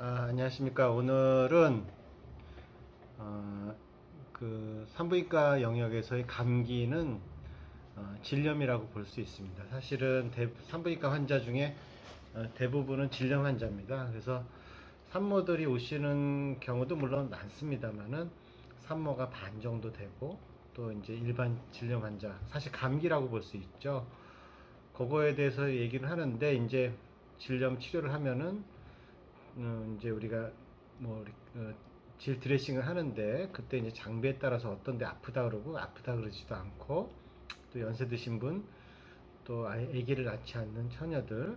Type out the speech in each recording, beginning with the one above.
안녕하십니까. 오늘은 산부인과 영역에서의 감기는 질염이라고 볼 수 있습니다. 사실은 산부인과 환자 중에 대부분은 질염 환자입니다. 그래서 산모들이 오시는 경우도 물론 많습니다만은 산모가 반 정도 되고, 또 이제 일반 질염 환자, 사실 감기라고 볼 수 있죠. 그거에 대해서 얘기를 하는데, 이제 질염 치료를 하면은 이제 우리가 질 드레싱을 하는데, 그때 이제 장비에 따라서 어떤 데 아프다 그러고 아프다 그러지도 않고, 또 연세 드신 분, 또 아기를 낳지 않는 처녀들,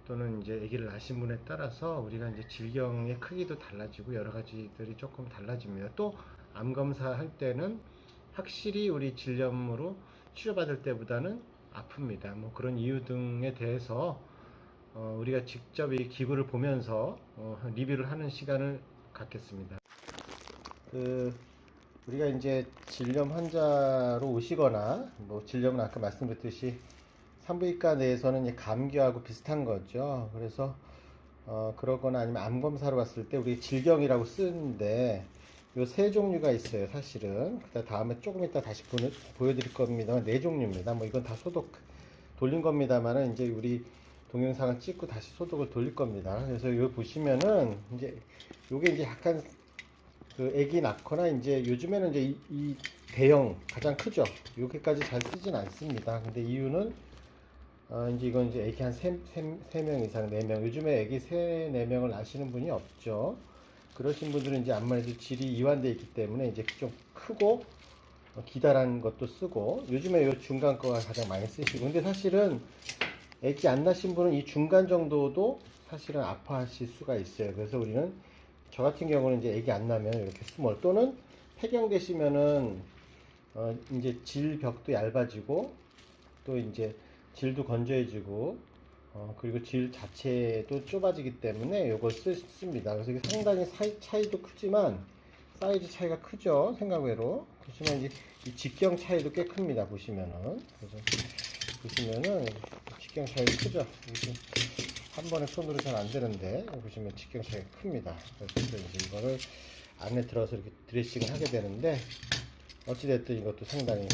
또는 이제 아기를 낳으신 분에 따라서 우리가 이제 질경의 크기도 달라지고 여러 가지들이 조금 달라집니다. 또 암 검사할 때는 확실히 우리 질염으로 치료받을 때보다는 아픕니다. 뭐 그런 이유 등에 대해서 우리가 직접 이 기구를 보면서 리뷰를 하는 시간을 갖겠습니다. 우리가 이제 질염 환자로 오시거나, 뭐 질염은 아까 말씀드렸듯이 산부인과 내에서는 이제 감기하고 비슷한 거죠. 그래서 그러거나 아니면 암 검사로 왔을 때 우리 질경이라고 쓰는데, 요 세 종류가 있어요, 사실은. 그다 다음에 조금 이따 다시 보여드릴 겁니다만, 네 종류입니다. 뭐 이건 다 소독 돌린 겁니다만은, 이제 우리 동영상을 찍고 다시 소독을 돌릴 겁니다. 그래서 여기 보시면은 이제 요게 이제 약간 애기 낳거나, 이제 요즘에는 이제 이 대형 가장 크죠. 여기까지 잘 쓰진 않습니다. 근데 이유는 이제 이건 이제 애기 한 3명 이상, 4명. 요즘에 애기 4명을 낳으시는 분이 없죠. 그러신 분들은 이제 아무래도 질이 이완되어 있기 때문에 이제 좀 크고 기다란 것도 쓰고, 요즘에 요 중간 거가 가장 많이 쓰시고, 근데 사실은 애기 안 낳으신 분은 이 중간 정도도 사실은 아파하실 수가 있어요. 그래서 우리는, 저 같은 경우는 이제 애기 안 낳으면 이렇게 스몰, 또는 폐경되시면은 이제 질벽도 얇아지고, 또 이제 질도 건조해지고, 그리고 질 자체도 좁아지기 때문에 요걸 씁니다. 그래서 이게 상당히 차이도 크지만, 사이즈 차이가 크죠, 생각외로. 보시면 이제 이 직경 차이도 꽤 큽니다, 보시면은. 그래서 보시면은 직경 차이가 크죠. 한 번에 손으로 잘 안 되는데, 보시면 직경 차이가 큽니다. 그래서 이제 이거를 안에 들어서 이렇게 드레싱을 하게 되는데, 어찌됐든 이것도 상당히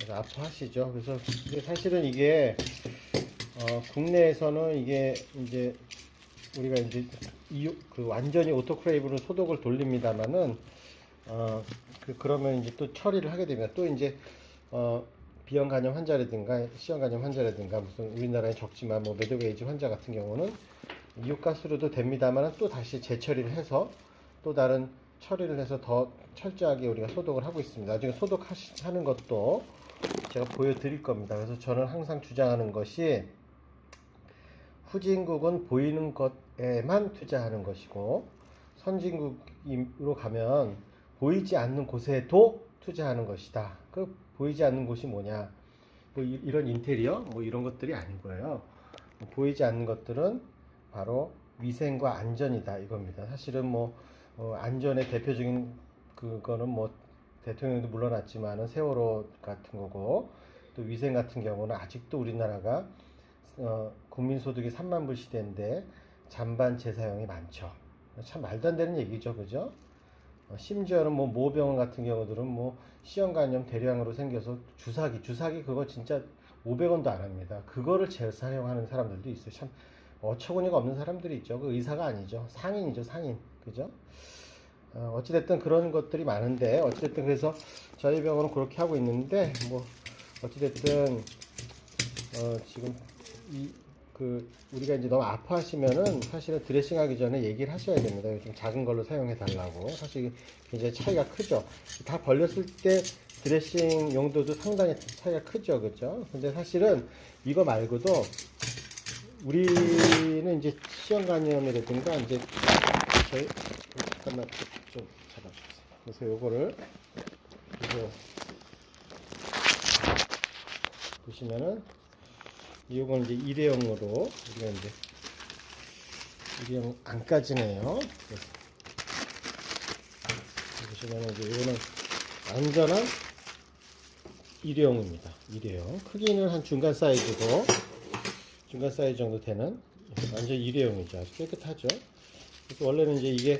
아파하시죠. 그래서 사실은 이게 국내에서는 이게 이제 우리가 이제 완전히 오토크레이브로 소독을 돌립니다만은, 그러면 이제 또 처리를 하게 되면, 또 이제 비형 간염 환자라든가 C형 간염 환자라든가, 무슨 우리나라에 적지만 뭐 메드웨이즈 환자 같은 경우는 이육가스로도 됩니다만, 또 다시 재처리를 해서 또 다른 처리를 해서 더 철저하게 우리가 소독을 하고 있습니다. 나중에 소독하는 것도 제가 보여드릴 겁니다. 그래서 저는 항상 주장하는 것이, 후진국은 보이는 것에만 투자하는 것이고, 선진국으로 가면 보이지 않는 곳에도 투자하는 것이다. 그 보이지 않는 곳이 뭐냐? 뭐 이런 인테리어, 뭐 이런 것들이 아니고요. 보이지 않는 것들은 바로 위생과 안전이다, 이겁니다. 사실은 안전의 대표적인 그거는 대통령도 물러났지만은 세월호 같은 거고, 또 위생 같은 경우는 아직도 우리나라가 국민소득이 3만 불 시대인데 잔반 재사용이 많죠. 참 말도 안 되는 얘기죠, 그죠? 심지어는 모병원 같은 경우들은 C형 간염 대량으로 생겨서 주사기 그거 진짜 500원도 안 합니다. 그거를 재사용하는 사람들도 있어요. 참 어처구니가 없는 사람들이 있죠. 그 의사가 아니죠, 상인이죠, 상인. 그죠? 어찌됐든 그런 것들이 많은데, 어찌됐든 그래서 저희 병원은 그렇게 하고 있는데, 어찌됐든 지금 우리가 이제 너무 아파하시면은 사실은 드레싱 하기 전에 얘기를 하셔야 됩니다. 좀 작은 걸로 사용해 달라고. 사실 굉장히 차이가 크죠. 다 벌렸을 때 드레싱 용도도 상당히 차이가 크죠, 그죠? 근데 사실은 이거 말고도 우리는 이제 C형 간염이라든가, 이제 잠깐만 좀 잡아주세요. 그래서 요거를 보시면은, 이건 이제 일회용으로, 우리가 이제 일회용 안까지네요. 보시면은 이제 이거는 안전한 일회용입니다. 일회용. 크기는 한 중간 사이즈고, 중간 사이즈 정도 되는 완전 일회용이죠. 아주 깨끗하죠. 그래서 원래는 이제 이게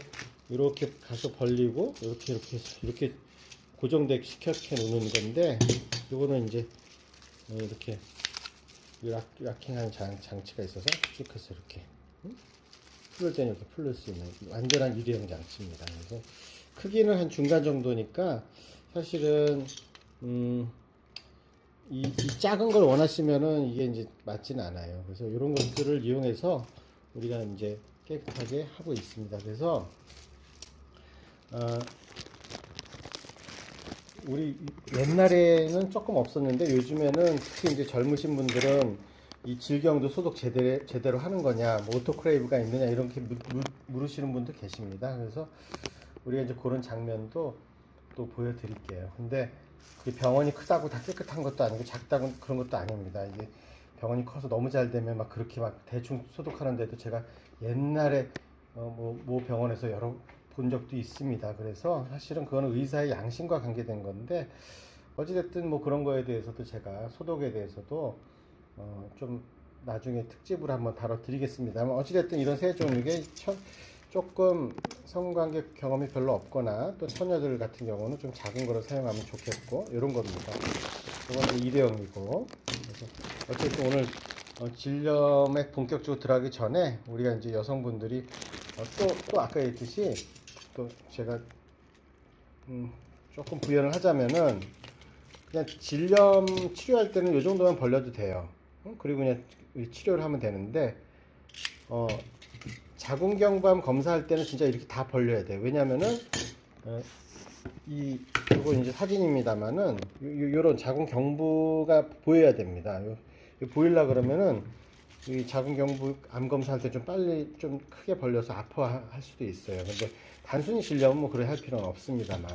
이렇게 가서 벌리고 이렇게 고정되게 시켜 놓는 건데, 요거는 이제 이렇게 락킹하는 장치가 있어서 쭉 해서 이렇게 풀을 때는 이렇게 풀릴 수 있는 완전한 유리형 장치입니다. 그래서 크기는 한 중간 정도니까 사실은 이 작은 걸 원하시면은 이게 이제 맞지는 않아요. 그래서 이런 것들을 이용해서 우리가 이제 깨끗하게 하고 있습니다. 그래서 우리 옛날에는 조금 없었는데 요즘에는 특히 이제 젊으신 분들은 이 질경도 소독 제대로 하는 거냐, 뭐 오토크레이브가 있느냐 이렇게 물으시는 분도 계십니다. 그래서 우리가 이제 그런 장면도 또 보여드릴게요. 근데 그 병원이 크다고 다 깨끗한 것도 아니고 작다고 그런 것도 아닙니다. 이게 병원이 커서 너무 잘 되면 막 그렇게 막 대충 소독하는데도 제가 옛날에 뭐 병원에서 여러 본 적도 있습니다. 그래서 사실은 그거는 의사의 양심과 관계된 건데, 어찌됐든 뭐 그런 거에 대해서도 제가 소독에 대해서도 좀 나중에 특집으로 한번 다뤄드리겠습니다만, 어찌됐든 이런 세 종류의 조금 성관계 경험이 별로 없거나 또 처녀들 같은 경우는 좀 작은 거를 사용하면 좋겠고, 이런 겁니다. 이건 일회용이고. 그래서 어쨌든 오늘 질염에 본격적으로 들어가기 전에 우리가 이제 여성분들이 또 아까 얘기했듯이 또 제가 조금 부연을 하자면은, 그냥 질염 치료할 때는 이 정도만 벌려도 돼요. 그리고 그냥 치료를 하면 되는데, 자궁경부암 검사할 때는 진짜 이렇게 다 벌려야 돼요. 왜냐면은 이거 이제 사진입니다만은 요런 자궁경부가 보여야 됩니다. 보일라 그러면은 이 자궁경부암 검사할 때 좀 빨리 좀 크게 벌려서 아파할 수도 있어요. 근데 단순히 질염은 뭐 그래 할 필요는 없습니다만,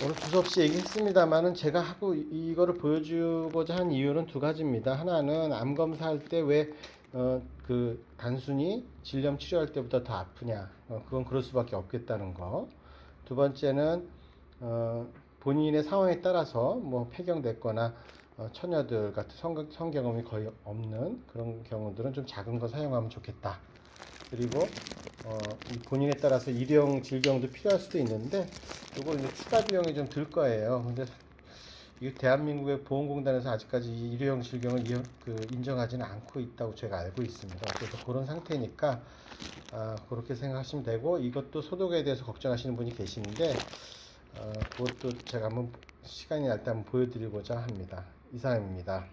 오늘 두서없이 얘기했습니다만은 제가 하고 이거를 보여주고자 한 이유는 두 가지입니다. 하나는 암 검사할 때 왜 그 단순히 질염 치료할 때보다 더 아프냐, 그건 그럴 수밖에 없겠다는 거. 두 번째는 본인의 상황에 따라서 뭐 폐경됐거나 처녀들 같은 성경험이 거의 없는 그런 경우들은 좀 작은 거 사용하면 좋겠다. 그리고 본인에 따라서 일회용 질병도 필요할 수도 있는데, 이거 이제 추가 비용이 좀 들 거예요. 근데 이 대한민국의 보건공단에서 아직까지 이 일회용 질병을 인정하지는 않고 있다고 제가 알고 있습니다. 그래서 그런 상태니까 그렇게 생각하시면 되고, 이것도 소독에 대해서 걱정하시는 분이 계시는데 그것도 제가 한번 시간이 날 때 한번 보여드리고자 합니다. 이상입니다.